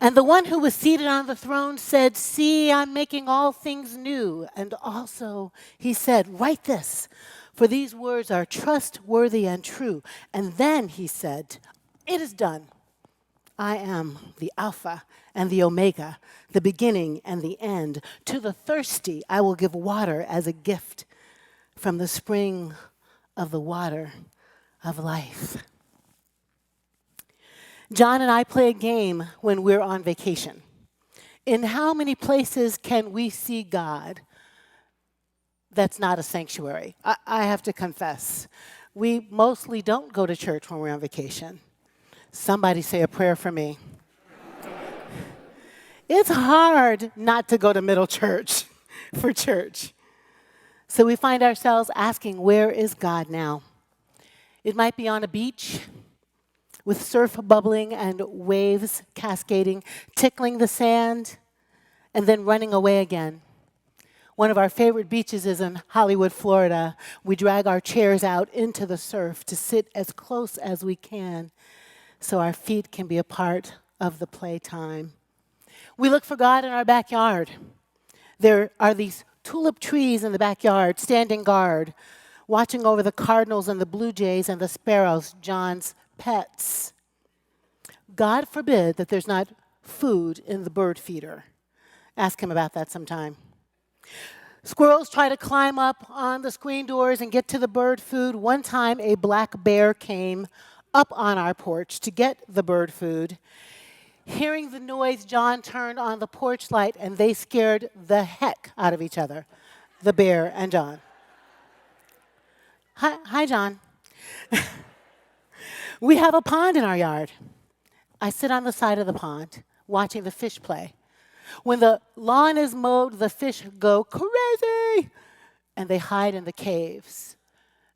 And the one who was seated on the throne said, "See, I'm making all things new." And also he said, "Write this, for these words are trustworthy and true." And then he said, "It is done. I am the Alpha and the Omega, the beginning and the end. To the thirsty I will give water as a gift from the spring of the water of life." John and I play a game when we're on vacation. In how many places can we see God that's not a sanctuary? I have to confess, we mostly don't go to church when we're on vacation. Somebody say a prayer for me. It's hard not to go to middle church for church. So we find ourselves asking, where is God now? It might be on a beach with surf bubbling and waves cascading, tickling the sand, and then running away again. One of our favorite beaches is in Hollywood, Florida. We drag our chairs out into the surf to sit as close as we can so our feet can be a part of the playtime. We look for God in our backyard. There are these tulip trees in the backyard, standing guard, watching over the cardinals and the blue jays and the sparrows, John's pets. God forbid that there's not food in the bird feeder. Ask him about that sometime. Squirrels try to climb up on the screen doors and get to the bird food. One time, a black bear came up on our porch to get the bird food. Hearing the noise, John turned on the porch light, and they scared the heck out of each other, the bear and John. Hi, John. We have a pond in our yard. I sit on the side of the pond, watching the fish play. When the lawn is mowed, the fish go crazy, and they hide in the caves.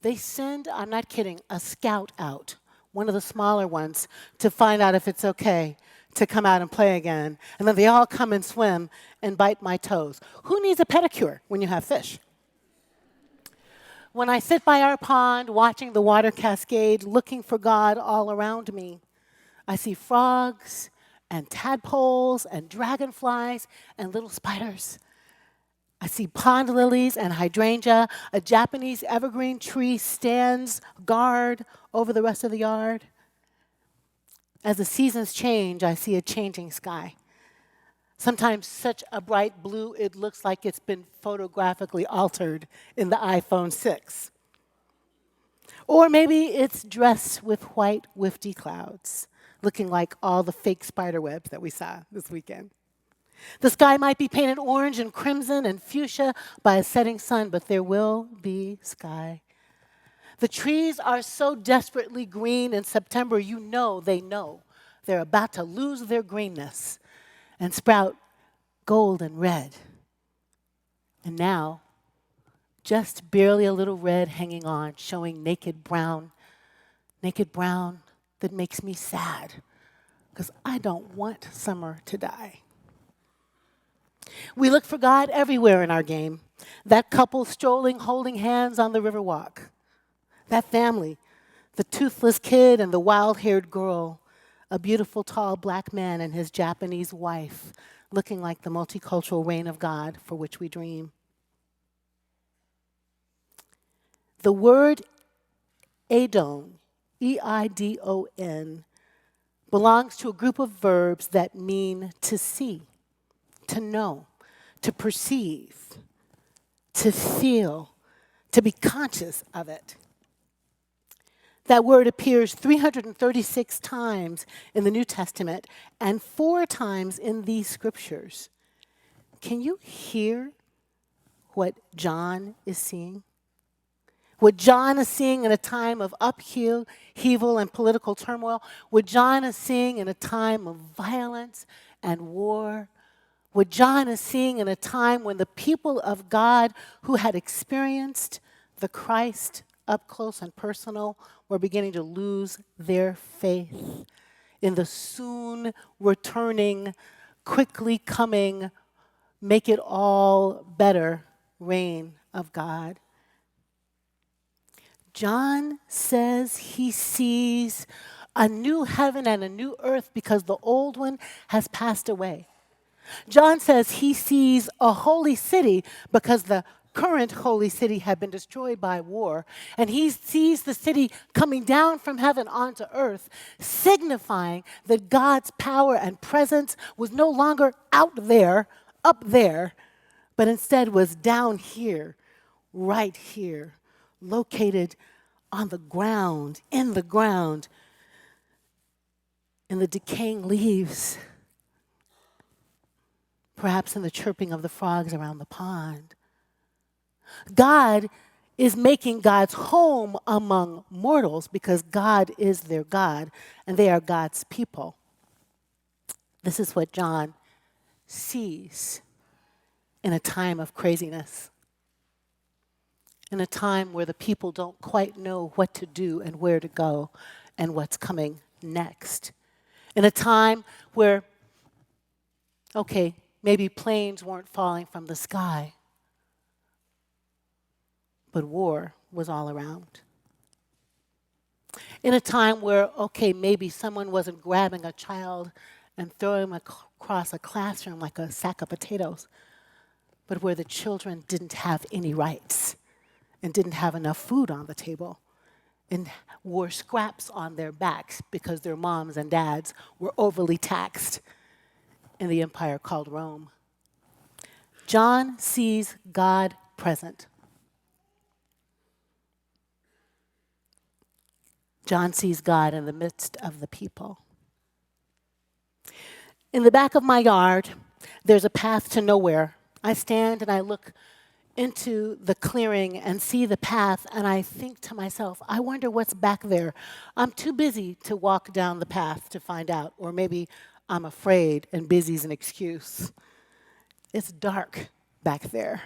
They send, I'm not kidding, a scout out, one of the smaller ones, to find out if it's okay to come out and play again. And then they all come and swim and bite my toes. Who needs a pedicure when you have fish? When I sit by our pond, watching the water cascade, looking for God all around me, I see frogs and tadpoles and dragonflies and little spiders. I see pond lilies and hydrangea. A Japanese evergreen tree stands guard over the rest of the yard. As the seasons change, I see a changing sky. Sometimes such a bright blue, it looks like it's been photographically altered in the iPhone 6. Or maybe it's dressed with white, wifty clouds, looking like all the fake spider webs that we saw this weekend. The sky might be painted orange and crimson and fuchsia by a setting sun, but there will be sky. The trees are so desperately green in September, you know they're about to lose their greenness and sprout gold and red. And now, just barely a little red hanging on, showing naked brown that makes me sad, because I don't want summer to die. We look for God everywhere in our game. That couple strolling, holding hands on the Riverwalk. That family, the toothless kid and the wild-haired girl, a beautiful tall black man and his Japanese wife, looking like the multicultural reign of God for which we dream. The word Eidon, E-I-D-O-N, belongs to a group of verbs that mean to see, to know, to perceive, to feel, to be conscious of it. That word appears 336 times in the New Testament and 4 times in these scriptures. Can you hear what John is seeing? What John is seeing in a time of upheaval and political turmoil, what John is seeing in a time of violence and war, what John is seeing in a time when the people of God who had experienced the Christ up close and personal were beginning to lose their faith in the soon returning, quickly coming, make it all better reign of God. John says he sees a new heaven and a new earth because the old one has passed away. John says he sees a holy city because the current holy city had been destroyed by war. And he sees the city coming down from heaven onto earth, signifying that God's power and presence was no longer out there, up there, but instead was down here, right here, located on the ground, in the decaying leaves, perhaps in the chirping of the frogs around the pond. God is making God's home among mortals because God is their God and they are God's people. This is what John sees in a time of craziness, in a time where the people don't quite know what to do and where to go and what's coming next. In a time where, okay, maybe planes weren't falling from the sky, but war was all around. In a time where, okay, maybe someone wasn't grabbing a child and throwing him across a classroom like a sack of potatoes, but where the children didn't have any rights and didn't have enough food on the table and wore scraps on their backs because their moms and dads were overly taxed in the empire called Rome. John sees God present. John sees God in the midst of the people. In the back of my yard, there's a path to nowhere. I stand and I look into the clearing and see the path, and I think to myself, I wonder what's back there. I'm too busy to walk down the path to find out, or maybe I'm afraid and busy's an excuse. It's dark back there.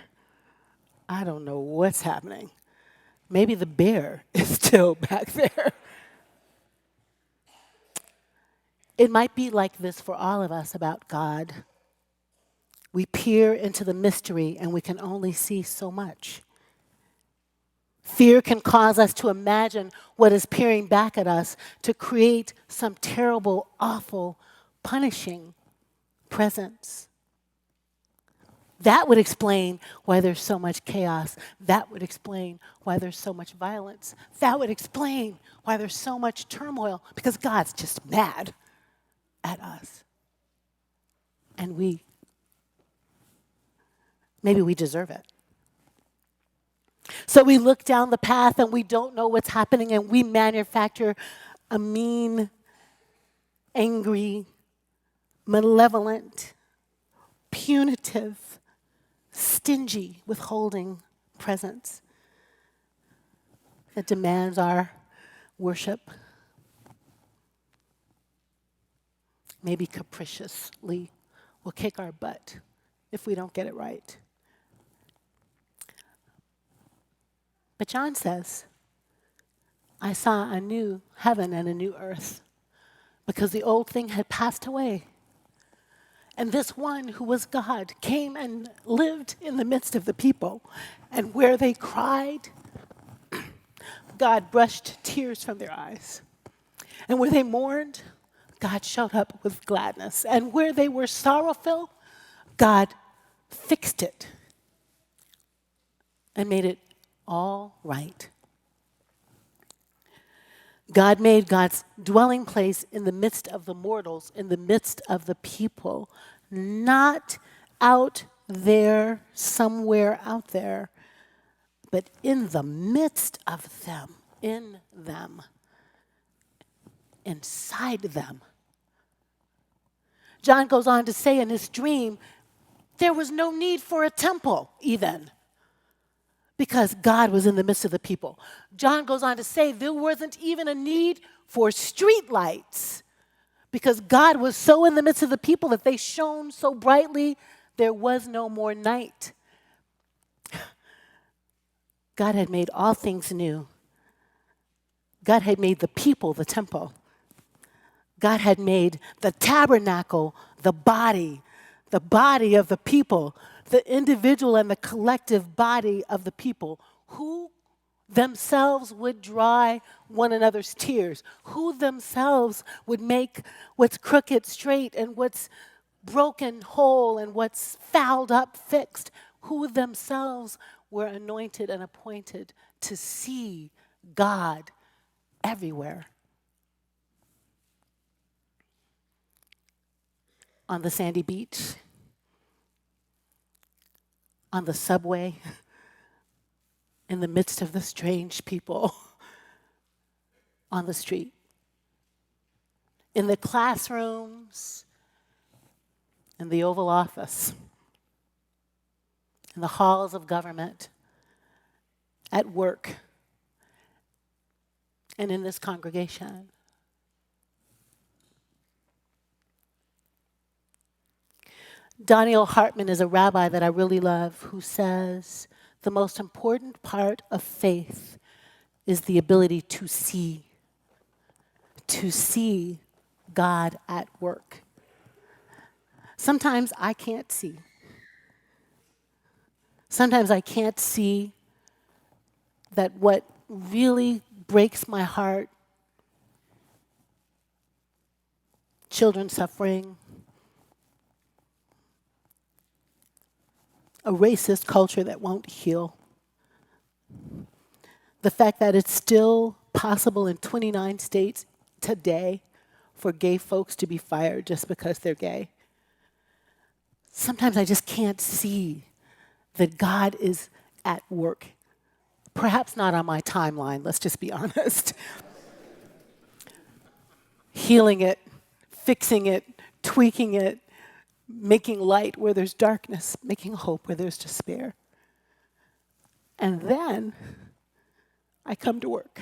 I don't know what's happening. Maybe the bear is still back there. It might be like this for all of us about God. We peer into the mystery and we can only see so much. Fear can cause us to imagine what is peering back at us to create some terrible, awful, punishing presence. That would explain why there's so much chaos. That would explain why there's so much violence. That would explain why there's so much turmoil, because God's just mad at us. And maybe we deserve it. So we look down the path and we don't know what's happening, and we manufacture a mean, angry, malevolent, punitive, stingy, withholding presence that demands our worship. Maybe capriciously will kick our butt if we don't get it right. But John says, I saw a new heaven and a new earth because the old thing had passed away. And this one who was God came and lived in the midst of the people. And where they cried, God brushed tears from their eyes. And where they mourned, God showed up with gladness. And where they were sorrowful, God fixed it and made it all right. God made God's dwelling place in the midst of the mortals, in the midst of the people, not out there, somewhere out there, but in the midst of them, in them, inside them. John goes on to say in his dream, there was no need for a temple even, because God was in the midst of the people. John goes on to say there wasn't even a need for street lights, because God was so in the midst of the people that they shone so brightly there was no more night. God had made all things new. God had made the people the temple. God had made the tabernacle the body of the people, the individual and the collective body of the people. Who themselves would dry one another's tears, who themselves would make what's crooked straight and what's broken whole and what's fouled up fixed, who themselves were anointed and appointed to see God everywhere. On the sandy beach, on the subway, in the midst of the strange people, on the street, in the classrooms, in the Oval Office, in the halls of government, at work, and in this congregation. Daniel Hartman is a rabbi that I really love who says the most important part of faith is the ability to see God at work. Sometimes I can't see. Sometimes I can't see that what really breaks my heart, children suffering, a racist culture that won't heal, the fact that it's still possible in 29 states today for gay folks to be fired just because they're gay. Sometimes I just can't see that God is at work. Perhaps not on my timeline, let's just be honest. Healing it, fixing it, tweaking it, making light where there's darkness, making hope where there's despair. And then I come to work.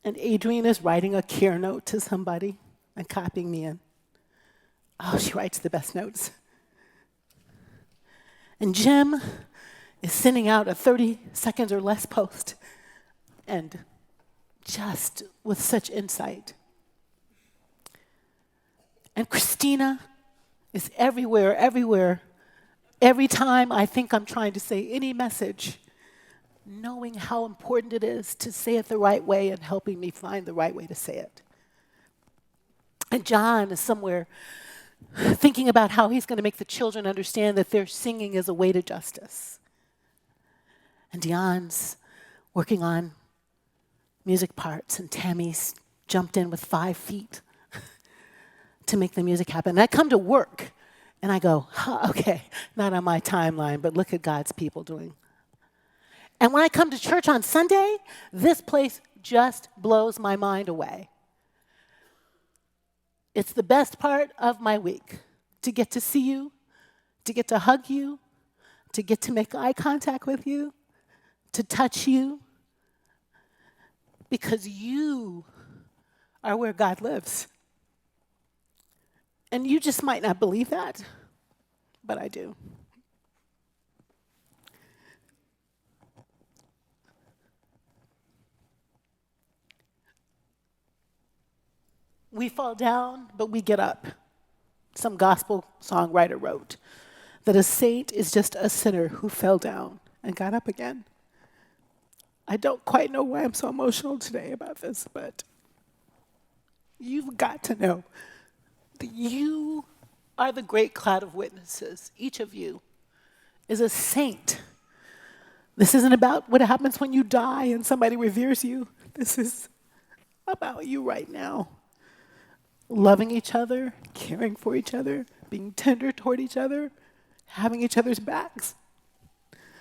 And Adrienne is writing a care note to somebody and copying me in. Oh, she writes the best notes. And Jim is sending out a 30 seconds or less post, and just with such insight. And Christina is everywhere. Every time I think I'm trying to say any message, knowing how important it is to say it the right way and helping me find the right way to say it. And John is somewhere thinking about how he's going to make the children understand that their singing is a way to justice. And Dion's working on music parts, and Tammy's jumped in with 5 feet to make the music happen. And I come to work, and I go, okay, not on my timeline, but look at God's people doing. And when I come to church on Sunday, this place just blows my mind away. It's the best part of my week, to get to see you, to get to hug you, to get to make eye contact with you, to touch you, because you are where God lives. And you just might not believe that, but I do. We fall down, but we get up. Some gospel songwriter wrote that a saint is just a sinner who fell down and got up again. I don't quite know why I'm so emotional today about this, but you've got to know that you are the great cloud of witnesses. Each of you is a saint. This isn't about what happens when you die and somebody reveres you. This is about you right now. Loving each other, caring for each other, being tender toward each other, having each other's backs,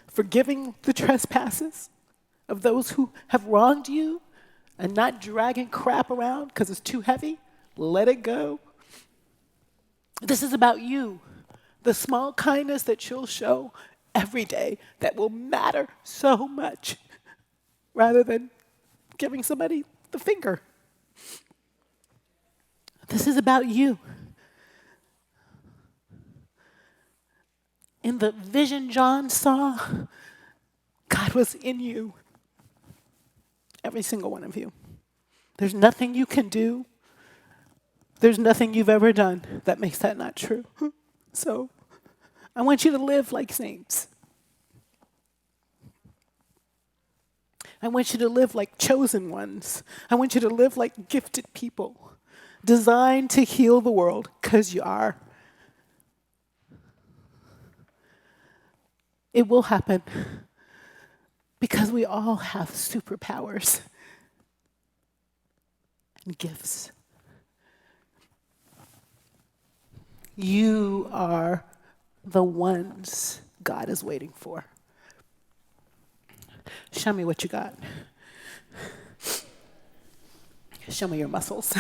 forgiving the trespasses of those who have wronged you, and not dragging crap around because it's too heavy. Let it go. This is about you, the small kindness that you'll show every day that will matter so much, rather than giving somebody the finger. This is about you. In the vision John saw, God was in you. Every single one of you. There's nothing you can do. There's nothing you've ever done that makes that not true. So I want you to live like saints. I want you to live like chosen ones. I want you to live like gifted people, designed to heal the world, because you are. It will happen because we all have superpowers and gifts. You are the ones God is waiting for. Show me what you got. Show me your muscles.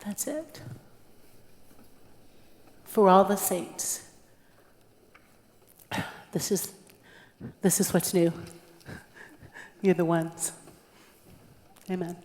That's it. For all the saints, this is what's new. You're the ones. Amen.